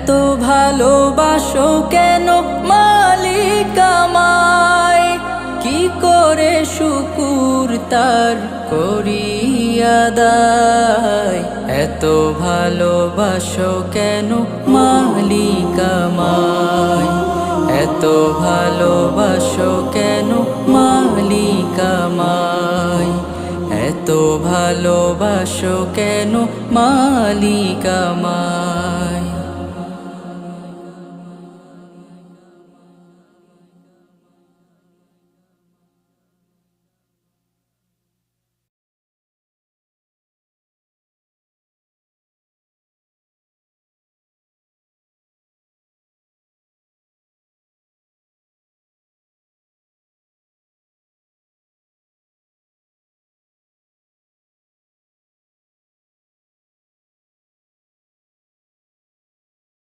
এত ভালোবাসো কেন মালিক আমায়, কি করে শুকুর তার করি আদায়। এত ভালোবাসো কেন মালিক আমায়, এত ভালোবাসো কেন মালিক আমায়, এত ভালোবাসো কেন মালিক আমায়।